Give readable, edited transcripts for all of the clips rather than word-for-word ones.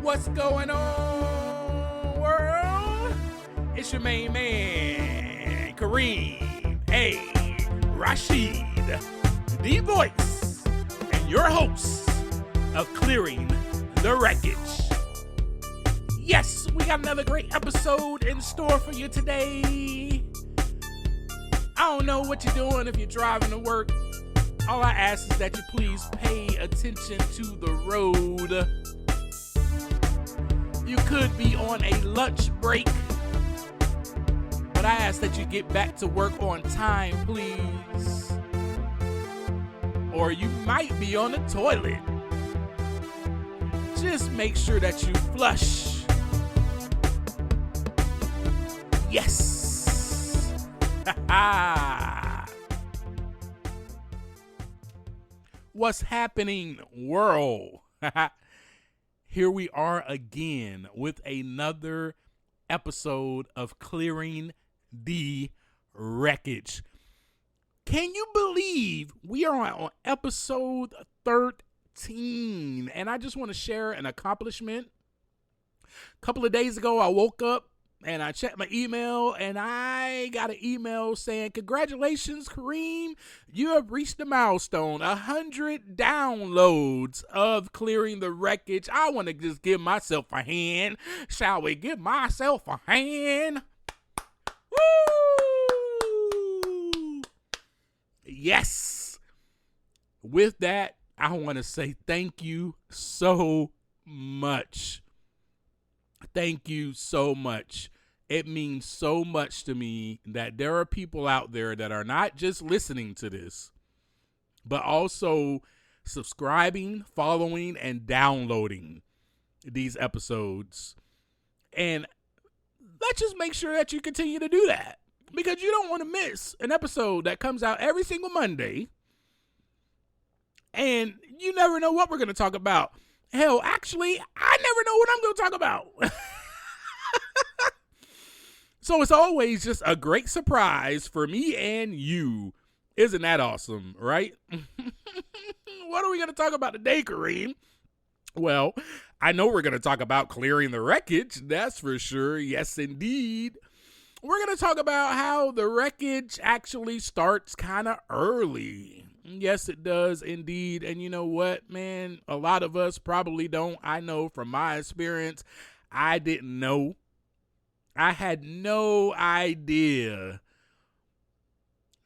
What's going on, world? It's your main man, Kareem A. Rashid, the voice and your host of Clearing the Wreckage. Yes, we got another great episode in store for you today. I don't know what you're doing if you're driving to work. All I ask is that you please pay attention to the road. You could be on a lunch break, but I ask that you get back to work on time, please. Or you might be on the toilet. Just make sure that you flush. Yes. What's happening, world? Here we are again with another episode of Clearing the Wreckage. Can you believe we are on episode 13? And I just want to share an accomplishment. A couple of days ago, I woke up and I checked my email, and I got an email saying, "Congratulations, Kareem, you have reached the milestone, 100 downloads of Clearing the Wreckage." I want to just give myself a hand. Shall we give myself a hand? Woo! Yes. With that, I want to say thank you so much. Thank you so much. It means so much to me that there are people out there that are not just listening to this, but also subscribing, following, and downloading these episodes. And let's just make sure that you continue to do that, because you don't want to miss an episode that comes out every single Monday. And you never know what we're going to talk about. Hell, actually, I never know what I'm going to talk about. So it's always just a great surprise for me and you. Isn't that awesome, right? What are we going to talk about today, Kareem? Well, I know we're going to talk about clearing the wreckage. That's for sure. Yes, indeed. We're going to talk about how the wreckage actually starts kind of early. Yes, it does indeed. And you know what, man? A lot of us probably don't. I know from my experience, I didn't know. I had no idea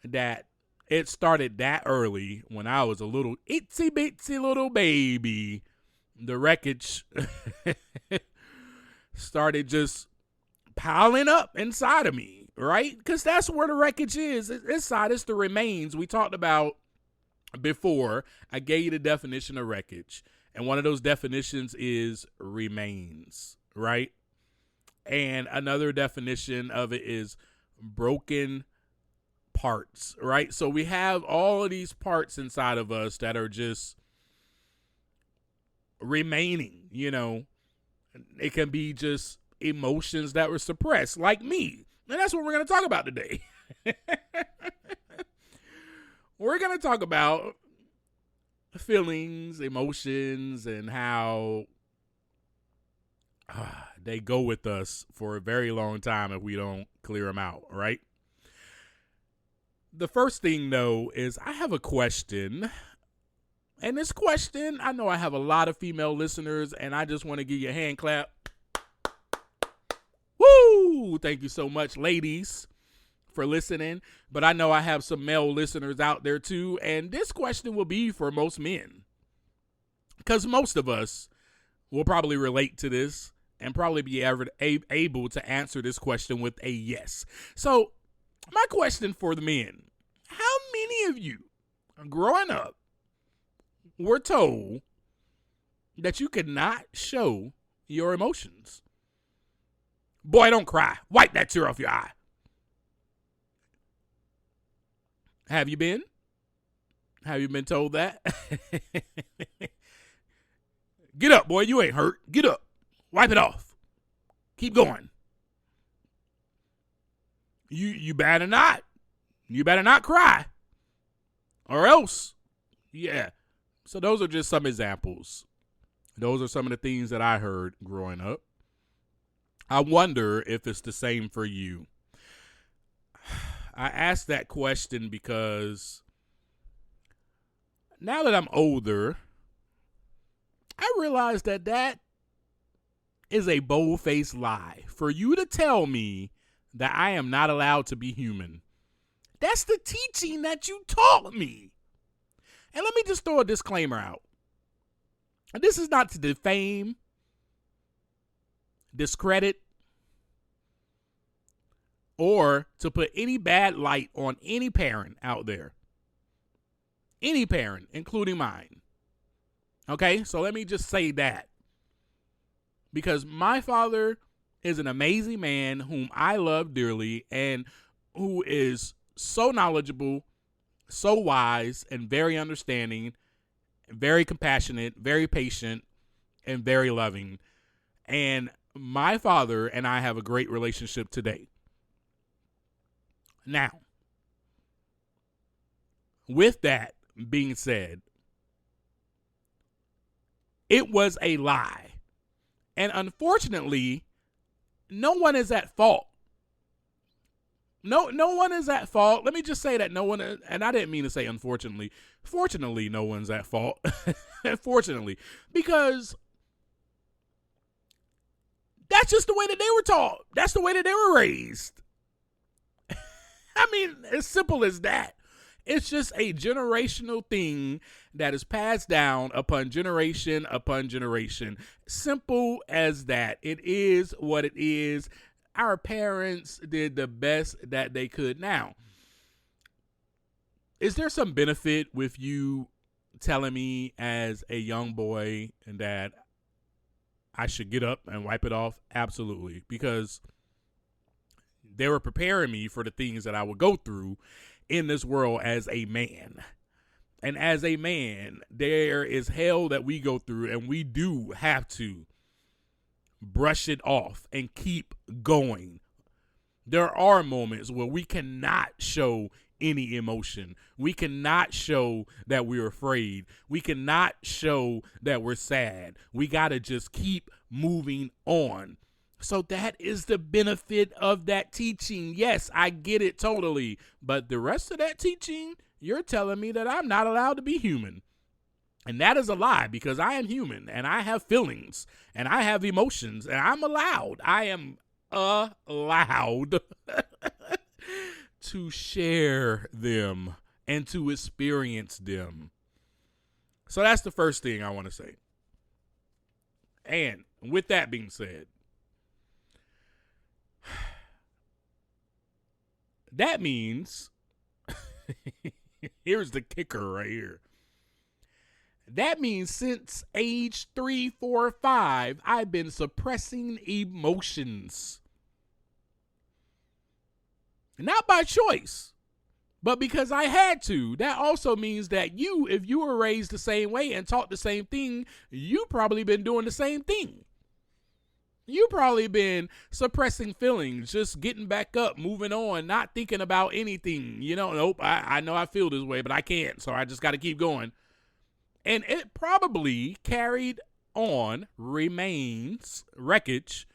that it started that early when I was a little itsy bitsy little baby. The wreckage started just piling up inside of me, right? Because that's where the wreckage is. Inside, it's the remains we talked about before. I gave you the definition of wreckage, and one of those definitions is remains, right? And another definition of it is broken parts, right? So we have all of these parts inside of us that are just remaining, you know. It can be just emotions that were suppressed, like me. And that's what we're going to talk about today. We're going to talk about feelings, emotions, and how they go with us for a very long time if we don't clear them out, right? The first thing, though, is I have a question. And this question, I know I have a lot of female listeners, and I just want to give you a hand clap. Woo! Thank you so much, ladies, for listening. But I know I have some male listeners out there, too. And this question will be for most men, because most of us will probably relate to this and probably be able to answer this question with a yes. So my question for the men: how many of you growing up were told that you could not show your emotions? Boy, don't cry. Wipe that tear off your eye. Have you been? Have you been told that? Get up, boy. You ain't hurt. Get up. Wipe it off. Keep going. You better not. You better not cry. Or else. Yeah. So those are just some examples Those are some of the things that I heard growing up. I wonder if it's the same for you. I asked that question because now that I'm older, I realize that that is a bold-faced lie. For you to tell me that I am not allowed to be human, that's the teaching that you taught me. And let me just throw a disclaimer out. This is not to defame, discredit, or to put any bad light on any parent out there. Any parent, including mine. Okay, so let me just say that. Because my father is an amazing man whom I love dearly and who is so knowledgeable, so wise, and very understanding, very compassionate, very patient, and very loving. And my father and I have a great relationship today. Now, with that being said, it was a lie. And unfortunately, no one is at fault. No one is at fault. Let me just say that no one, and I didn't mean to say unfortunately. Fortunately, no one's at fault. Fortunately, because that's just the way that they were taught. That's the way that they were raised. I mean, as simple as that. It's just a generational thing that is passed down upon generation. Simple as that. It is what it is. Our parents did the best that they could. Now, is there some benefit with you telling me as a young boy that I should get up and wipe it off? Absolutely. Because they were preparing me for the things that I would go through in this world as a man. And as a man, there is hell that we go through, and we do have to brush it off and keep going. There are moments where we cannot show any emotion. We cannot show that we're afraid. We cannot show that we're sad. We got to just keep moving on. So that is the benefit of that teaching. Yes, I get it totally. But the rest of that teaching, you're telling me that I'm not allowed to be human. And that is a lie, because I am human and I have feelings and I have emotions and I'm allowed. I am allowed to share them and to experience them. So that's the first thing I want to say. And with that being said, that means, here's the kicker right here. That means since age 3, 4, 5, I've been suppressing emotions. Not by choice, but because I had to. That also means that you, if you were raised the same way and taught the same thing, you probably been doing the same thing. You probably been suppressing feelings, just getting back up, moving on, not thinking about anything. You know, nope, I know I feel this way, but I can't, so I just got to keep going. And it probably carried on, remains wreckage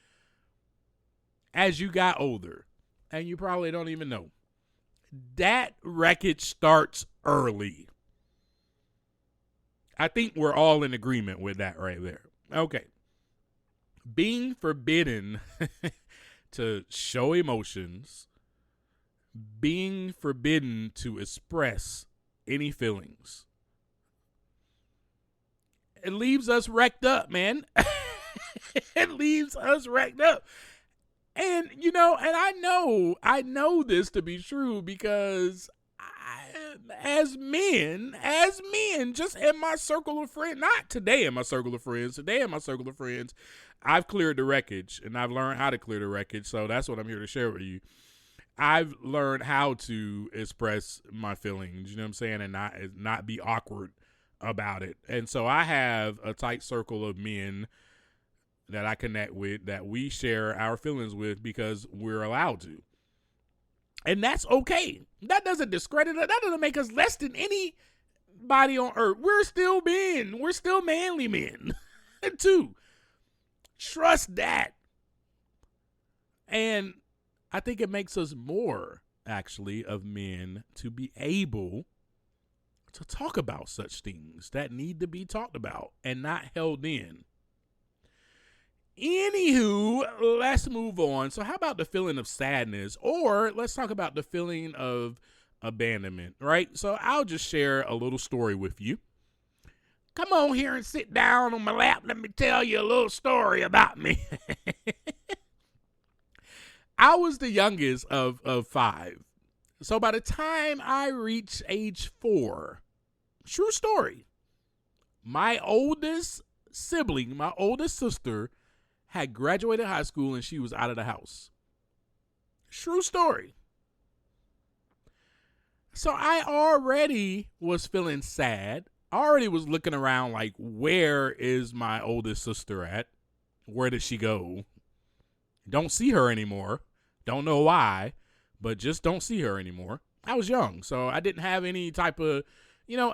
as you got older. And you probably don't even know. That wreckage starts early. I think we're all in agreement with that right there. Okay. Being forbidden to show emotions, being forbidden to express any feelings, it leaves us wrecked up, man. It leaves us wrecked up. And, you know, and I know this to be true because as men, just in my circle of friends, not today in my circle of friends, I've cleared the wreckage and I've learned how to clear the wreckage. So that's what I'm here to share with you. I've learned how to express my feelings, you know what I'm saying, and not be awkward about it. And so I have a tight circle of men that I connect with, that we share our feelings with because we're allowed to. And that's okay. That doesn't discredit us. That doesn't make us less than anybody on earth. We're still men. We're still manly men. too. Trust that. And I think it makes us more, actually, of men to be able to talk about such things that need to be talked about and not held in. Anywho, let's move on. So how about the feeling of sadness? Or let's talk about the feeling of abandonment, right? So I'll just share a little story with you. Come on here and sit down on my lap. Let me tell you a little story about me. I was the youngest of 5. So by the time I reached age 4, true story, my oldest sibling, my oldest sister, had graduated high school and she was out of the house. True story. So I already was feeling sad. I already was looking around like, where is my oldest sister at? Where did she go? Don't see her anymore. Don't know why, but just don't see her anymore. I was young, so I didn't have any type of,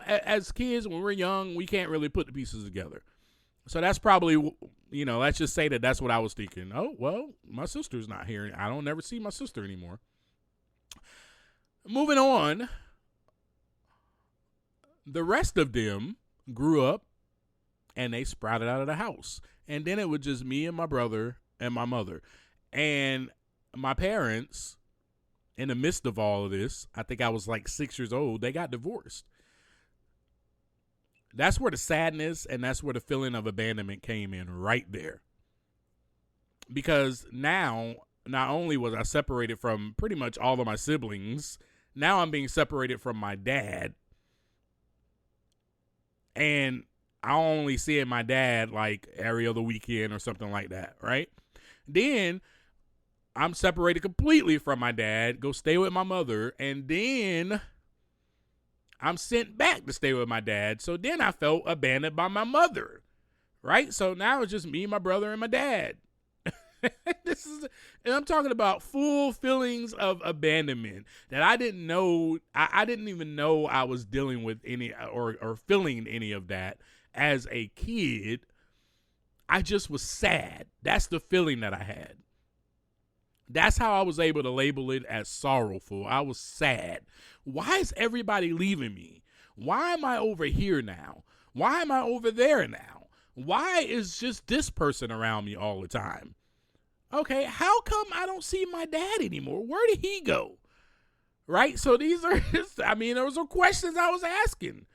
as kids, when we're young, we can't really put the pieces together. So that's probably, let's just say that that's what I was thinking. Oh, well, my sister's not here. I don't never see my sister anymore. Moving on, the rest of them grew up and they sprouted out of the house. And then it was just me and my brother and my mother. And my parents, in the midst of all of this, I think I was like 6 years old, they got divorced. That's where the sadness and that's where the feeling of abandonment came in, right there. Because now, not only was I separated from pretty much all of my siblings, now I'm being separated from my dad. And I only see my dad like every other weekend or something like that, right? Then I'm separated completely from my dad, go stay with my mother, and then I'm sent back to stay with my dad. So then I felt abandoned by my mother, right? So now it's just me, my brother, and my dad. And I'm talking about full feelings of abandonment that I didn't know. I didn't even know I was dealing with any or feeling any of that as a kid. I just was sad. That's the feeling that I had. That's how I was able to label it as sorrowful. I was sad. Why is everybody leaving me? Why am I over here now? Why am I over there now? Why is just this person around me all the time? Okay, how come I don't see my dad anymore? Where did he go? Right? So these are just, those are questions I was asking.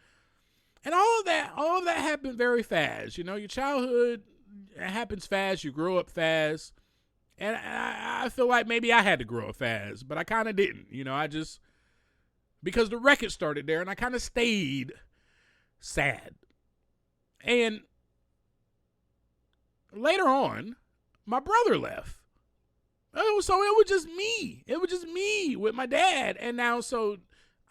And all of that happened very fast. Your childhood happens fast. You grow up fast. And I feel like maybe I had to grow up fast, but I kind of didn't. Because the wreckage started there and I kind of stayed sad. And later on, my brother left. Oh, so it was just me. It was just me with my dad. And now, so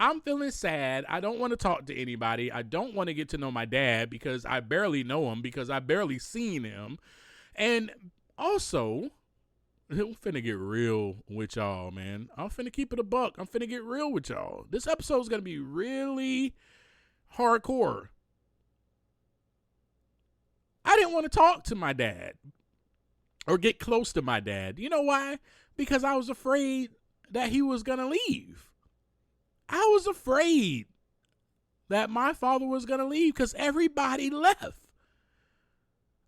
I'm feeling sad. I don't want to talk to anybody. I don't want to get to know my dad because I barely know him, because I barely seen him. And also, I'm finna get real with y'all, man. I'm finna keep it a buck. I'm finna get real with y'all. This episode is going to be really hardcore. I didn't want to talk to my dad or get close to my dad. You know why? Because I was afraid that he was going to leave. I was afraid that my father was going to leave because everybody left.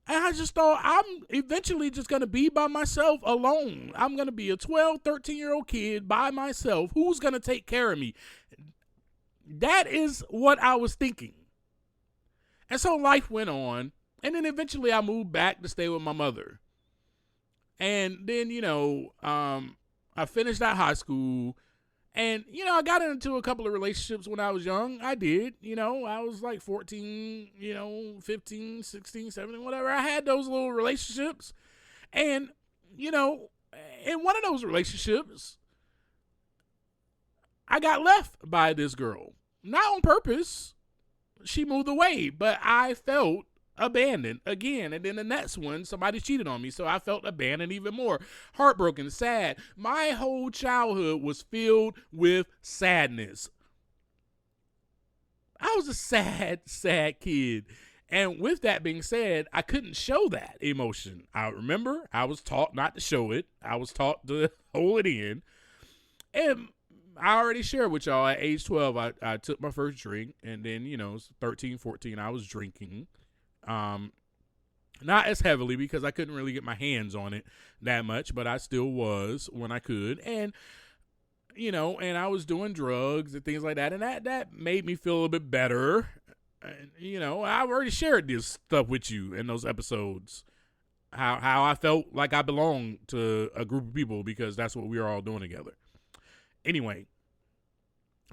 And I just thought, I'm eventually just going to be by myself alone. I'm going to be a 12, 13-year-old kid by myself. Who's going to take care of me? That is what I was thinking. And so life went on. And then eventually I moved back to stay with my mother. And then, I finished out high school. And, I got into a couple of relationships when I was young. I did. I was like 14, 15, 16, 17, whatever. I had those little relationships. And, in one of those relationships, I got left by this girl. Not on purpose. She moved away. But I felt abandoned again. And then the next one, somebody cheated on me, so I felt abandoned even more. Heartbroken, sad. My whole childhood was filled with sadness. I was a sad kid. And with that being said, I couldn't show that emotion. I remember I was taught not to show it. I was taught to hold it in. And I already shared with y'all at age 12, I took my first drink. And then, 13, 14, I was drinking. Not as heavily because I couldn't really get my hands on it that much, but I still was when I could. And, and I was doing drugs and things like that. And that made me feel a little bit better. And, I've already shared this stuff with you in those episodes. How I felt like I belonged to a group of people because that's what we were all doing together. Anyway,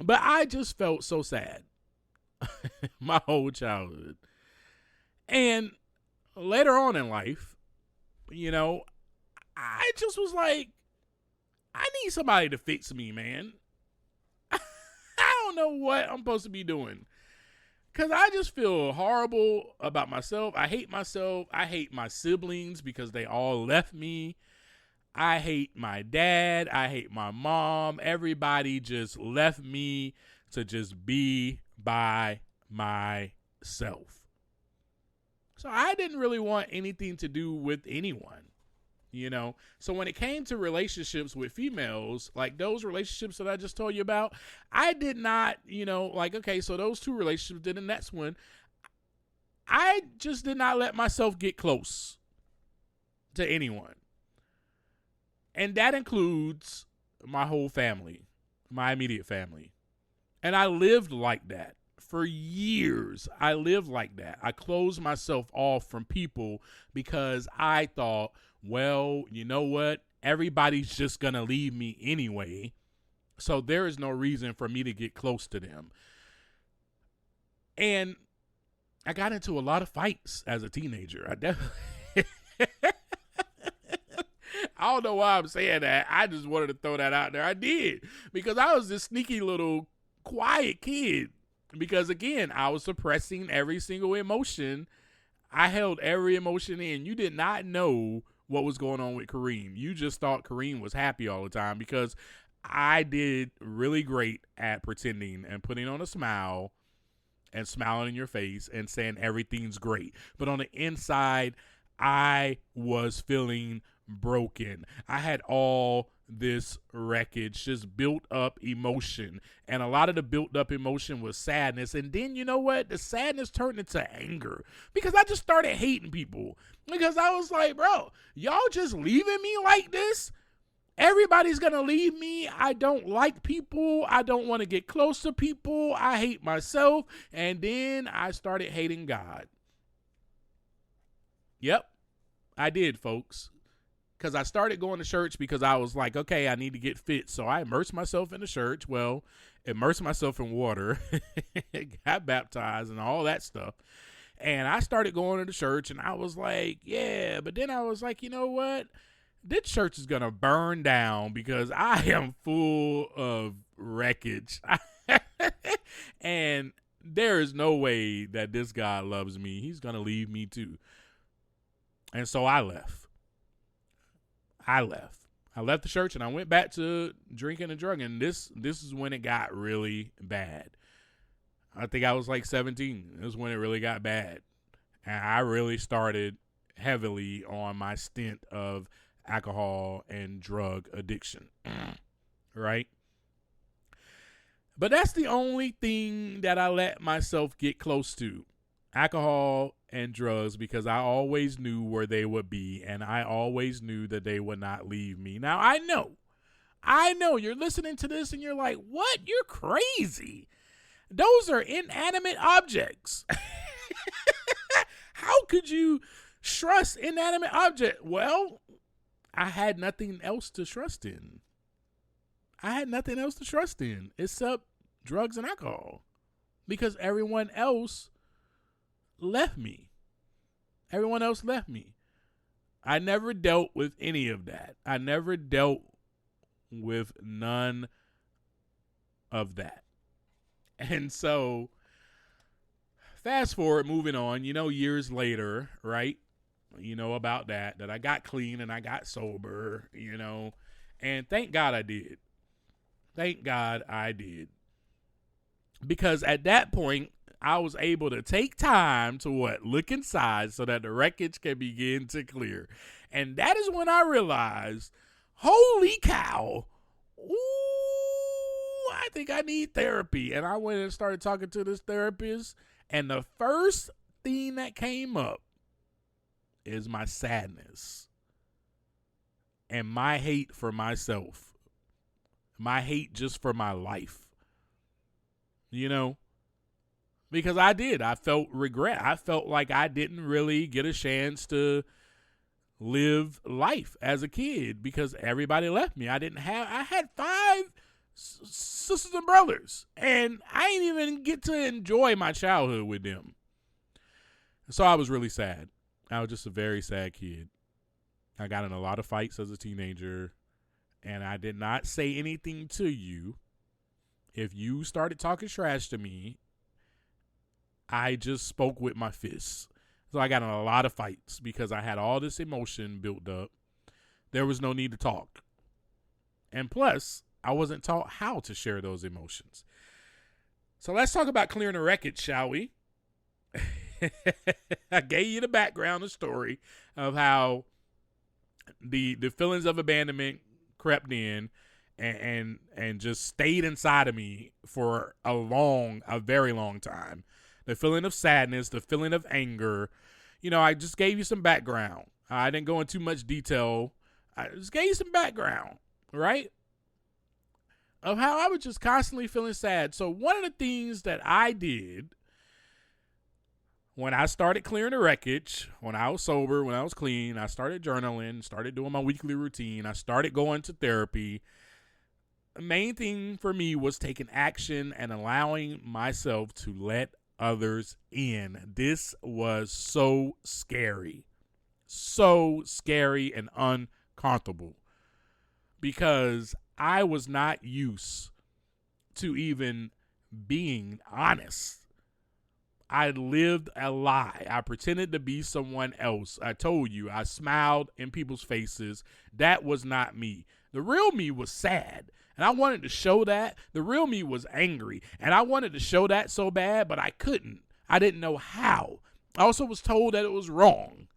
but I just felt so sad my whole childhood. And later on in life, I just was like, I need somebody to fix me, man. I don't know what I'm supposed to be doing. Because I just feel horrible about myself. I hate myself. I hate my siblings because they all left me. I hate my dad. I hate my mom. Everybody just left me to just be by myself. So I didn't really want anything to do with anyone, So when it came to relationships with females, like those relationships that I just told you about, I did not, okay, so those two relationships, then the next one, I just did not let myself get close to anyone. And that includes my whole family, my immediate family. And I lived like that. For years, I lived like that. I closed myself off from people because I thought, well, you know what? Everybody's just going to leave me anyway. So there is no reason for me to get close to them. And I got into a lot of fights as a teenager. I definitely... I don't know why I'm saying that. I just wanted to throw that out there. I did. Because I was this sneaky little quiet kid. Because, again, I was suppressing every single emotion. I held every emotion in. You did not know what was going on with Kareem. You just thought Kareem was happy all the time because I did really great at pretending and putting on a smile and smiling in your face and saying everything's great. But on the inside, I was feeling broken. I had all this wreckage, just built up emotion, and a lot of the built up emotion was sadness. And then you know what? The sadness turned into anger because I just started hating people because I was like, bro, y'all just leaving me like this? Everybody's gonna leave me. I don't like people. I don't want to get close to people. I hate myself. And then I started hating God. Yep, I did, folks. Because I started going to church because I was like, okay, I need to get fit. So I immersed myself in the church. Well, immersed myself in water, got baptized and all that stuff. And I started going to the church and I was like, yeah. But then I was like, you know what? This church is going to burn down because I am full of wreckage. And there is no way that this God loves me. He's going to leave me too. And so I left. I left the church and I went back to drinking and drugging. And this is when it got really bad. I think I was like 17. This is when it really got bad. And I really started heavily on my stint of alcohol and drug addiction. Right? But that's the only thing that I let myself get close to. Alcohol and drugs, because I always knew where they would be, and I always knew that they would not leave me. Now, I know you're listening to this and you're like, what? You're crazy. Those are inanimate objects. How could you trust inanimate object? Well, I had nothing else to trust in. Except drugs and alcohol, because everyone else left me. I never dealt with any of that. I never dealt with none of that. And so, fast forward, moving on, years later, right? About that I got clean and I got sober, and thank God I did. Because at that point, I was able to take time to look inside so that the wreckage can begin to clear. And that is when I realized, holy cow, ooh, I think I need therapy. And I went and started talking to this therapist, and the first thing that came up is my sadness and my hate for myself, my hate just for my life, because I felt regret. I felt like I didn't really get a chance to live life as a kid because everybody left me. I had 5 sisters and brothers, and I didn't even get to enjoy my childhood with them. So I was really sad. I was just a very sad kid. I got in a lot of fights as a teenager, and I did not say anything to you. If you started talking trash to me, I just spoke with my fists. So I got in a lot of fights because I had all this emotion built up. There was no need to talk. And plus, I wasn't taught how to share those emotions. So let's talk about clearing the wreckage, shall we? I gave you the background, the story of how the feelings of abandonment crept in and just stayed inside of me for a very long time. The feeling of sadness, the feeling of anger. I just gave you some background. I didn't go into too much detail. I just gave you some background, right? Of how I was just constantly feeling sad. So one of the things that I did when I started clearing the wreckage, when I was sober, when I was clean, I started journaling, started doing my weekly routine. I started going to therapy. The main thing for me was taking action and allowing myself to let others in. This was so scary and uncomfortable because I was not used to even being honest. I lived a lie. I pretended to be someone else. I told you, I smiled in people's faces. That was not me. The real me was sad, and I wanted to show that. The real me was angry, and I wanted to show that so bad, but I couldn't. I didn't know how. I also was told that it was wrong.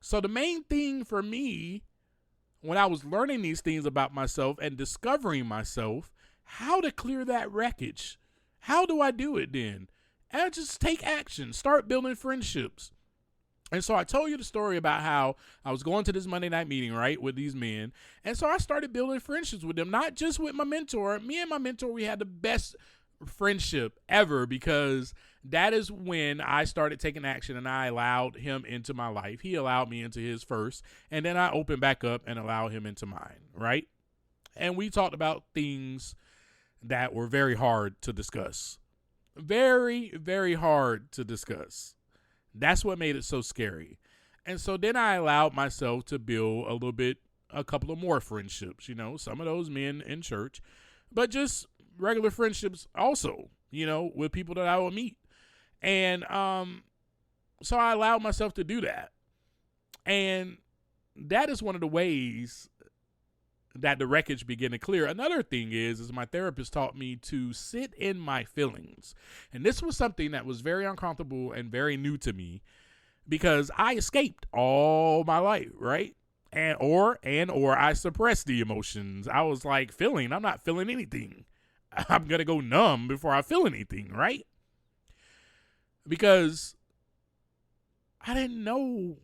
So the main thing for me, when I was learning these things about myself and discovering myself, how to clear that wreckage. How do I do it then? And I just take action, start building friendships. And so I told you the story about how I was going to this Monday night meeting, right, with these men. And so I started building friendships with them, not just with my mentor. Me and my mentor, we had the best friendship ever because that is when I started taking action and I allowed him into my life. He allowed me into his first, and then I opened back up and allowed him into mine, right? And we talked about things that were very hard to discuss. Very, very hard to discuss. That's what made it so scary. And so then I allowed myself to build a couple of more friendships, some of those men in church, but just regular friendships also, with people that I would meet. And so I allowed myself to do that. And that is one of the ways that the wreckage began to clear. Another thing is my therapist taught me to sit in my feelings. And this was something that was very uncomfortable and very new to me because I escaped all my life, right? Or I suppressed the emotions. I was like I'm not feeling anything. I'm going to go numb before I feel anything, right? Because I didn't know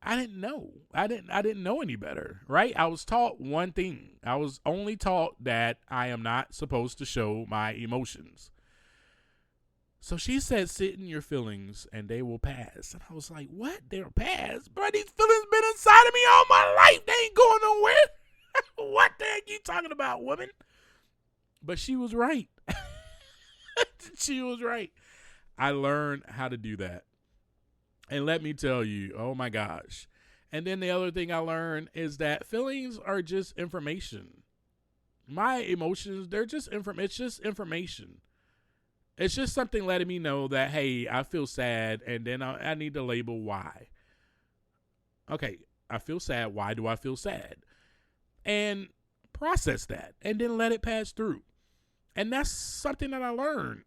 any better, right? I was taught one thing. I was only taught that I am not supposed to show my emotions. So she said, sit in your feelings and they will pass. And I was like, what? They'll pass? Bro, these feelings been inside of me all my life. They ain't going nowhere. What the heck you talking about, woman? But she was right. She was right. I learned how to do that. And let me tell you, oh my gosh. And then the other thing I learned is that feelings are just information. My emotions, they're just it's just information. It's just something letting me know that, hey, I feel sad, and then I need to label why. Okay, I feel sad. Why do I feel sad? And process that and then let it pass through. And that's something that I learned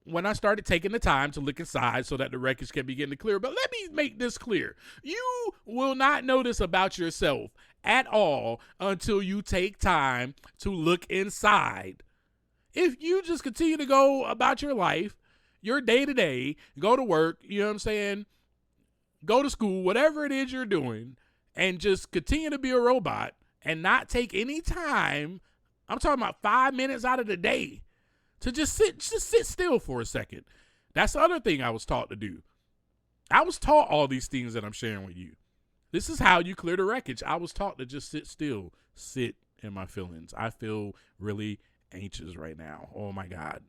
when I started taking the time to look inside so that the wreckage can begin to clear. But let me make this clear. You will not know this about yourself at all until you take time to look inside. If you just continue to go about your life, your day to day, go to work, you know what I'm saying, go to school, whatever it is you're doing, and just continue to be a robot and not take any time, I'm talking about 5 minutes out of the day, to just sit still for a second. That's the other thing I was taught to do. I was taught all these things that I'm sharing with you. This is how you clear the wreckage. I was taught to just sit still, sit in my feelings. I feel really anxious right now. Oh my God.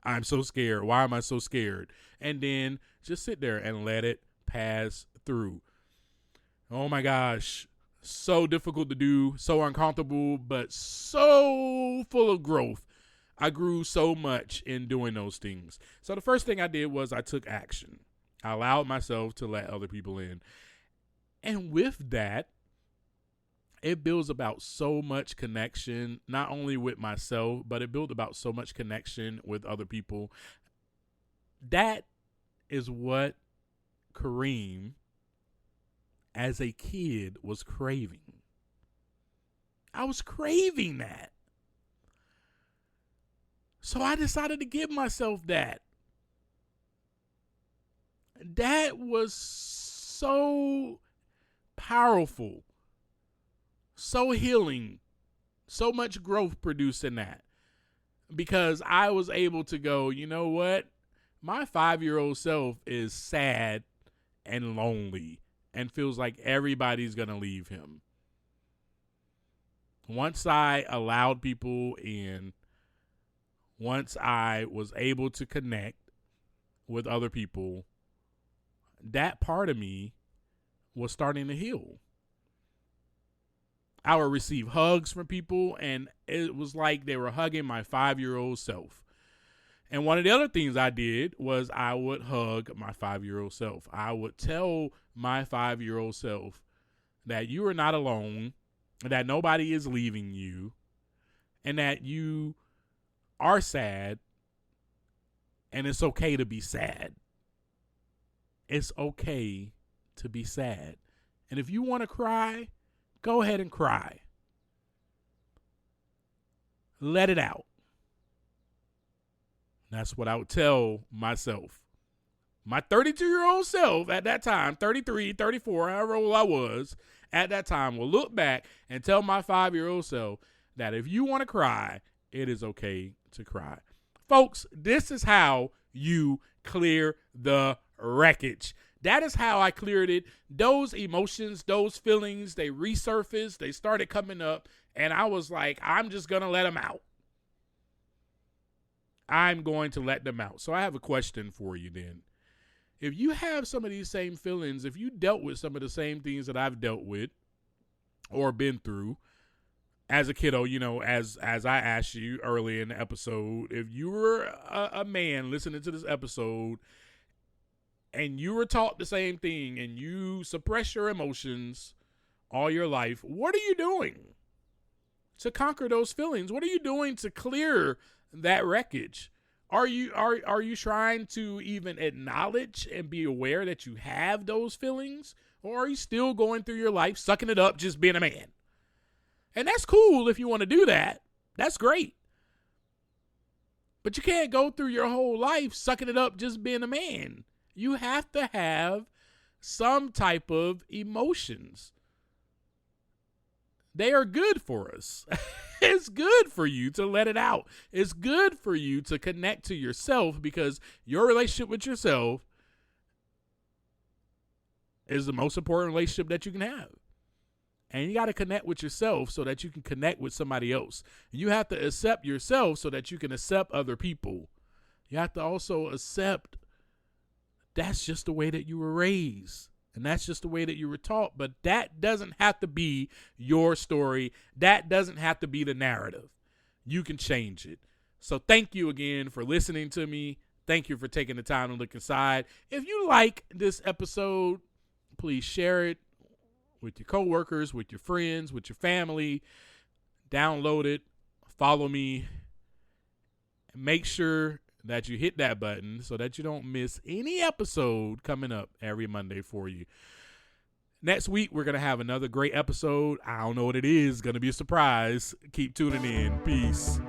I'm so scared. Why am I so scared? And then just sit there and let it pass through. Oh my gosh. So difficult to do, so uncomfortable, but so full of growth. I grew so much in doing those things. So the first thing I did was I took action. I allowed myself to let other people in. And with that, it builds about so much connection, not only with myself, but it built about so much connection with other people. That is what Kareem, as a kid, was craving. I was craving that. So I decided to give myself that. That was so powerful, so healing, so much growth produced in that. Because I was able to go, you know what? My 5-year-old self is sad and lonely and feels like everybody's going to leave him. Once I allowed people in, once I was able to connect with other people, that part of me was starting to heal. I would receive hugs from people, and it was like they were hugging my 5-year-old self. And one of the other things I did was I would hug my 5-year-old self. I would tell my 5-year-old self that you are not alone, that nobody is leaving you, and that you are sad, and it's okay to be sad. It's okay to be sad. And if you want to cry, go ahead and cry. Let it out. That's what I would tell myself. My 32-year-old self at that time, 33, 34, however old I was, at that time will look back and tell my 5-year-old self that if you want to cry, it is okay to cry. Folks, this is how you clear the wreckage. That is how I cleared it. Those emotions, those feelings, they resurfaced. They started coming up. And I was like, I'm just going to let them out. I'm going to let them out. So I have a question for you then. If you have some of these same feelings, if you dealt with some of the same things that I've dealt with or been through as a kiddo, you know, as I asked you earlier in the episode, if you were a man listening to this episode and you were taught the same thing and you suppress your emotions all your life, what are you doing to conquer those feelings? What are you doing to clear that wreckage? Are you trying to even acknowledge and be aware that you have those feelings? Or are you still going through your life, sucking it up, just being a man? And that's cool if you want to do that. That's great. But you can't go through your whole life sucking it up, just being a man. You have to have some type of emotions. They are good for us. It's good for you to let it out. It's good for you to connect to yourself, because your relationship with yourself is the most important relationship that you can have. And you got to connect with yourself so that you can connect with somebody else. You have to accept yourself so that you can accept other people. You have to also accept that's just the way that you were raised. And that's just the way that you were taught. But that doesn't have to be your story. That doesn't have to be the narrative. You can change it. So thank you again for listening to me. Thank you for taking the time to look inside. If you like this episode, please share it with your coworkers, with your friends, with your family. download it, follow me, make sure that you hit that button so that you don't miss any episode coming up every Monday for you. Next week, we're going to have another great episode. I don't know what it is. It's going to be a surprise. Keep tuning in. Peace.